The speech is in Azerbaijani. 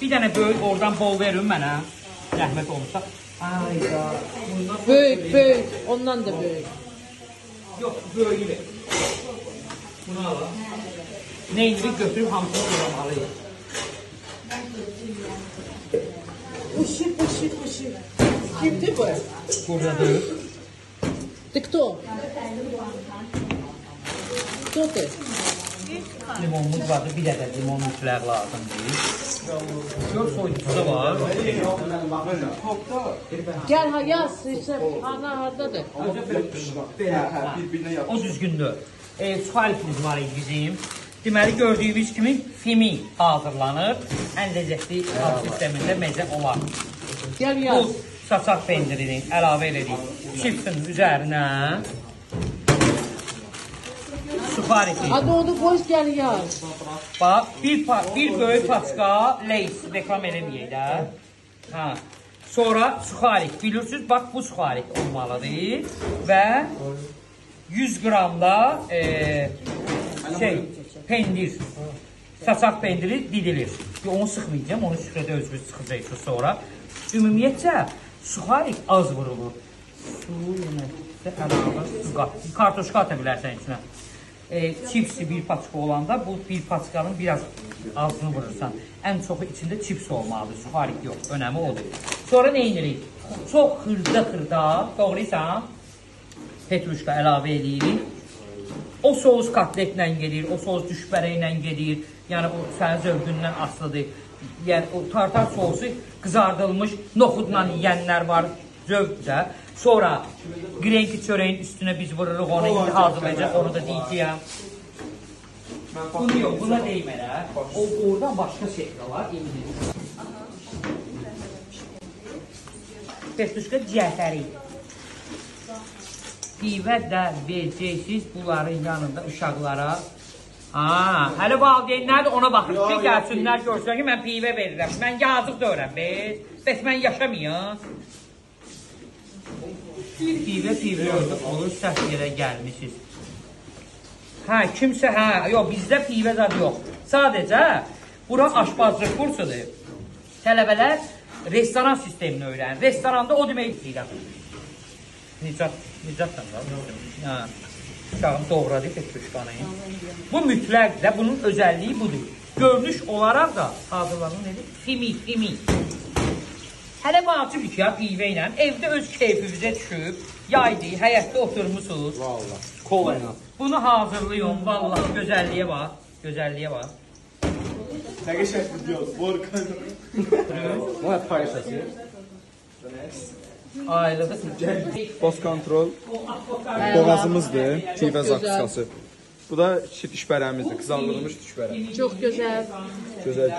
Bir dənə böyük oradan bol verin mənə. Rəhmət olursa. Ayda. Böyük. Ondan da böyük. Yox, böyüyü ver. Bunu alın. Neyini götürüb hamısını qoymalıyıq. Işık. Kimdir bu? Buradadır. Ты кто? Кто ты? Limonumuz vardı, bir dədə limon mütləq lazımdır. Gör soyucusu da var. Gel ha yaz. Hardadır? O düzgündür. Sualifimiz var idi bizim. Deməli, gördüyümüz kimi fimi hazırlanır. Ən ləzzətli tat sistemində məzə olar. Gel Bu yaz. saçaq pendirini əlavə edirik. Çipsin üzərinə. Suxariki. Hadi onu koy gel yaz. Bax, bir böyük paçka leys reklam eləməyək də. Ha. Sonra suxarik. Bilirsiniz, bax bu suxarik olmalıdır. Və 100 qram da pendir. Saçaq pendiri didilir. Onu sıxmayacağım, onu süfrədə özünüz sıxacaqsınız sonra. Ümumiyyətcə, suxarik az vurulur. Su, yeməkdə əlavə, kartoşka ata bilərsən içinə. Çipsi bir paçka olanda bu bir paçkanın biraz azını vurursan. Ən çoxu içində çips olmalıdır, suxarik yox, önəmi odur. Sonra nə edirik? Çox xırda, doğruysan, petruşka əlavə edirik. O soğuz katletlə gedir, o soğuz düşbərəklə gedir. Yəni o sənin zövqündən asılıdır. Yəni o tartar soğusu qızardılmış noxudla yeyənlər var, zövqdə. Sonra grenki çörəyin üstünə biz vururuq onu, indi hazırlayacaq, onu da deyəcəyəm. Bunu yox, buna deymələ. Oradan başqa şey var, indi. Petruşka cəhəri. Pivə də verəcəksiniz bunların yanında uşaqlara. Hələ valideynlər də ona baxır ki, gəlsinlər görsün ki, mən pivə verirəm. Mən yazıq deyirəm, bəs mən yaşamayım. Pivə olur, səhv yerə gəlmişsiniz. Kimsə, yox, bizdə pivə zadı yox. Sadəcə, bura aşpazlıq kursudur. Tələbələr restoran sistemini öyrənir. Restoranda o demək istəyirəm. Nicatdan da. Uşağım doğradı petruşkanı. Bu mütləqdə, bunun özəlliyi budur. Görünüş olaraq da hazırlanır nedir? Fimi. Hələ vacibdir ki, pivə ilə evdə öz keyfimizə düşüb, yaydı, həyətdə oturmuşsunuz. Valla, kola ilə. Bunu hazırlayın, vallahi gözəlliyə bax, gözəlliyə bax. Nə qəşəng video, Borkan. Bu hep paylaşası. Aylıqda Boz kontrol. Boğazımızdır, pivə zakskası. Bu da dişbərəmizdir, qızardılmış dişbərə. Çok güzel. Gözəl.